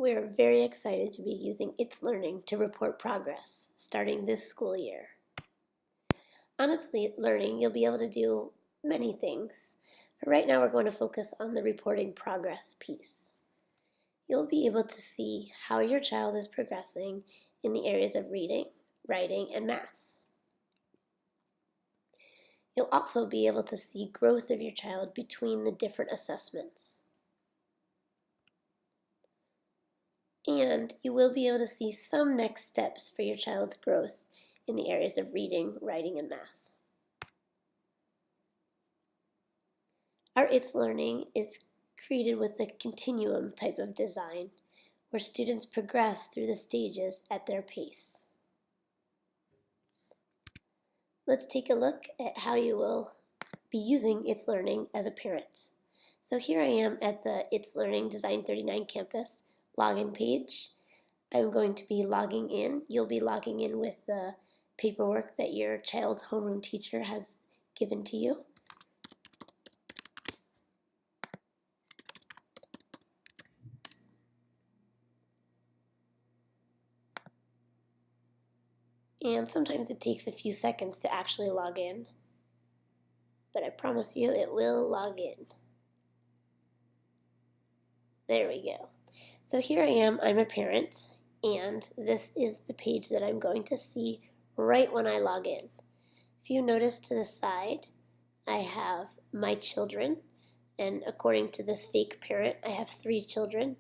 We are very excited to be using it'sLearning to report progress starting this school year. On it'sLearning, you'll be able to do many things. But right now, we're going to focus on the reporting progress piece. You'll be able to see how your child is progressing in the areas of reading, writing, and maths. You'll also be able to see growth of your child between the different assessments. And you will be able to see some next steps for your child's growth in the areas of reading, writing, and math. Our it'sLearning is created with a continuum type of design where students progress through the stages at their pace. Let's take a look at how you will be using it'sLearning as a parent. So here I am at the it'sLearning Design 39 campus login page. I'm going to be logging in. You'll be logging in with the paperwork that your child's homeroom teacher has given to you. And sometimes it takes a few seconds to actually log in, but I promise you it will log in. There we go. So here I am, I'm a parent, and this is the page that I'm going to see right when I log in. If you notice to the side, I have my children, and according to this fake parent, I have 3 children,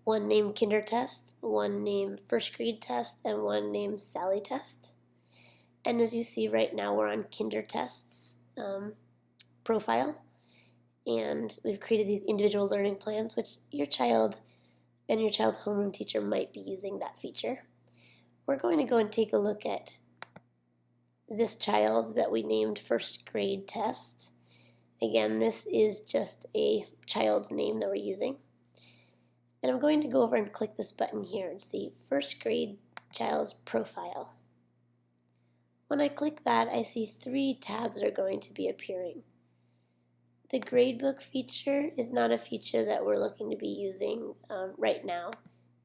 one named Kinder Test, one named First Grade Test, and one named Sally Test. And as you see right now, we're on Kinder Test's profile, and we've created these individual learning plans, which your child and your child's homeroom teacher might be using that feature. We're going to go and take a look at this child that we named First Grade Test. Again, this is just a child's name that we're using. And I'm going to go over and click this button here and see First Grade Child's Profile. When I click that, I see 3 tabs are going to be appearing. The gradebook feature is not a feature that we're looking to be using right now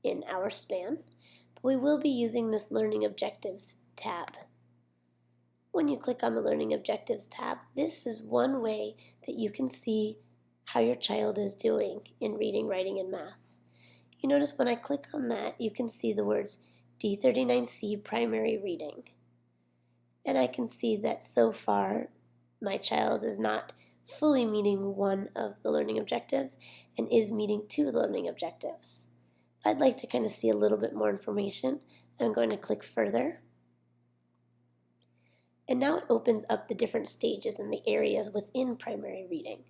in our span, but we will be using this Learning Objectives tab. When you click on the Learning Objectives tab, this is one way that you can see how your child is doing in reading, writing, and math. You notice when I click on that, you can see the words D39C Primary Reading. And I can see that so far, my child is not fully meeting one of the learning objectives and is meeting 2 of the learning objectives. If I'd like to kind of see a little bit more information, I'm going to click further. And now it opens up the different stages and the areas within primary reading.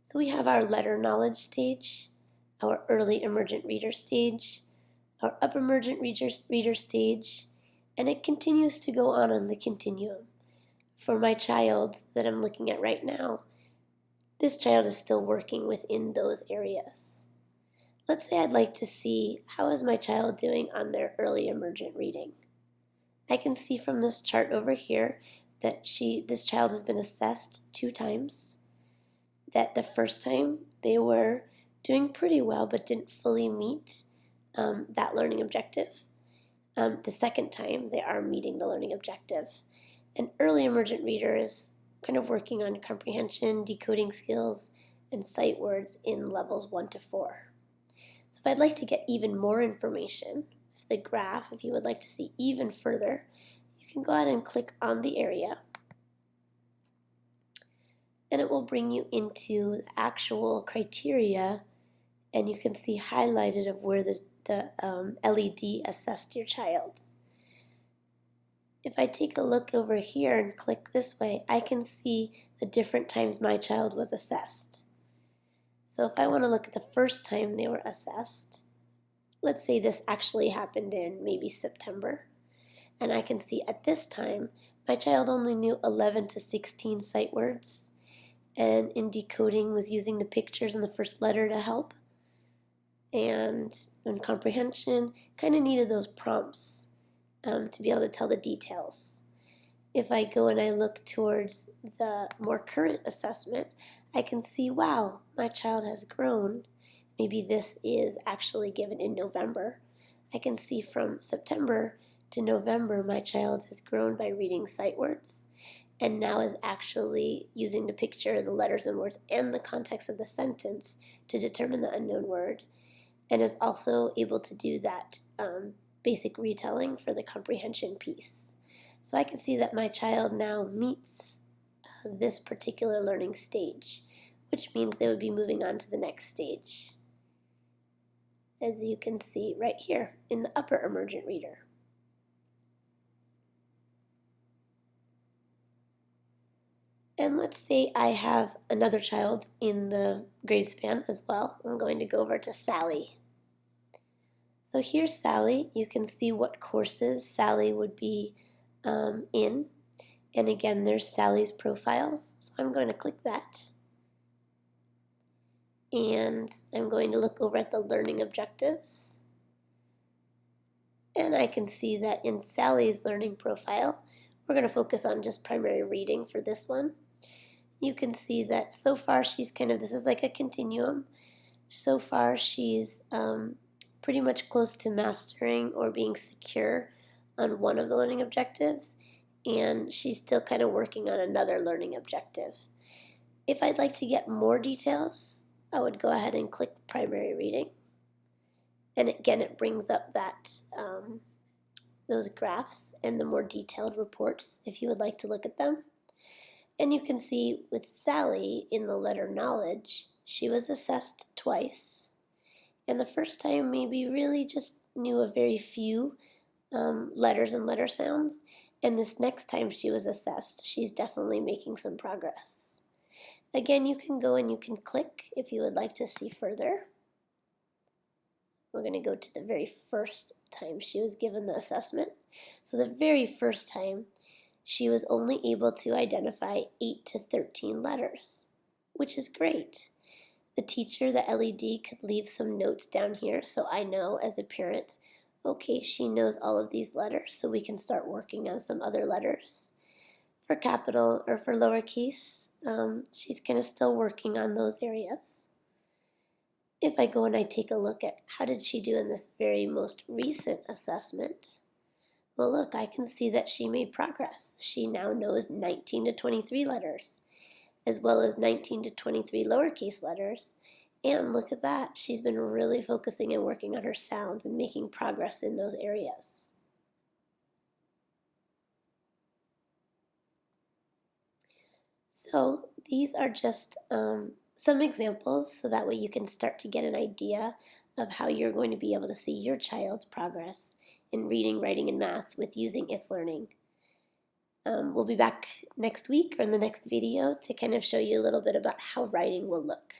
So we have our letter knowledge stage, our early emergent reader stage, our upper emergent reader stage, and it continues to go on the continuum. For my child that I'm looking at right now, this child is still working within those areas. Let's say I'd like to see how is my child doing on their early emergent reading. I can see from this chart over here that this child has been assessed 2 times, that the first time they were doing pretty well but didn't fully meet that learning objective. The second time they are meeting the learning objective. An early emergent reader is kind of working on comprehension, decoding skills, and sight words in levels 1 to 4. So if I'd like to get even more information, if you would like to see even further, you can go ahead and click on the area, and it will bring you into the actual criteria, and you can see highlighted of where the LED assessed your child's. If I take a look over here and click this way, I can see the different times my child was assessed. So if I want to look at the first time they were assessed, let's say this actually happened in maybe September, and I can see at this time my child only knew 11 to 16 sight words, and in decoding was using the pictures in the first letter to help, and in comprehension kind of needed those prompts to be able to tell the details. If I go and I look towards the more current assessment, I can see, wow, my child has grown maybe this is actually given in November. I can see from September to November my child has grown by reading sight words and now is actually using the picture, the letters and words, and the context of the sentence to determine the unknown word, and is also able to do that basic retelling for the comprehension piece. So I can see that my child now meets this particular learning stage, which means they would be moving on to the next stage, as you can see right here in the upper emergent reader. And let's say I have another child in the grade span as well. I'm going to go over to Sally. So here's Sally. You can see what courses Sally would be in. And again, there's Sally's profile. So I'm going to click that. And I'm going to look over at the learning objectives. And I can see that in Sally's learning profile, we're going to focus on just primary reading for this one. You can see that so far she's this is like a continuum. So far she's pretty much close to mastering or being secure on one of the learning objectives, and she's still kind of working on another learning objective. If I'd like to get more details, I would go ahead and click primary reading. And again, it brings up that those graphs and the more detailed reports if you would like to look at them. And you can see with Sally in the letter knowledge, she was assessed twice. And the first time maybe really just knew a very few letters and letter sounds. And this next time she was assessed, she's definitely making some progress. Again, you can go and you can click if you would like to see further. We're going to go to the very first time she was given the assessment. So the very first time, she was only able to identify 8 to 13 letters, which is great. The teacher, the LED, could leave some notes down here so I know as a parent, okay, she knows all of these letters, so we can start working on some other letters. For capital or for lowercase, she's kind of still working on those areas. If I go and I take a look at how did she do in this very most recent assessment, well, look, I can see that she made progress. She now knows 19 to 23 letters, as well as 19 to 23 lowercase letters. And look at that. She's been really focusing and working on her sounds and making progress in those areas. So these are just some examples, so that way you can start to get an idea of how you're going to be able to see your child's progress in reading, writing, and math with using it'sLearning. We'll be back next week or in the next video to kind of show you a little bit about how writing will look.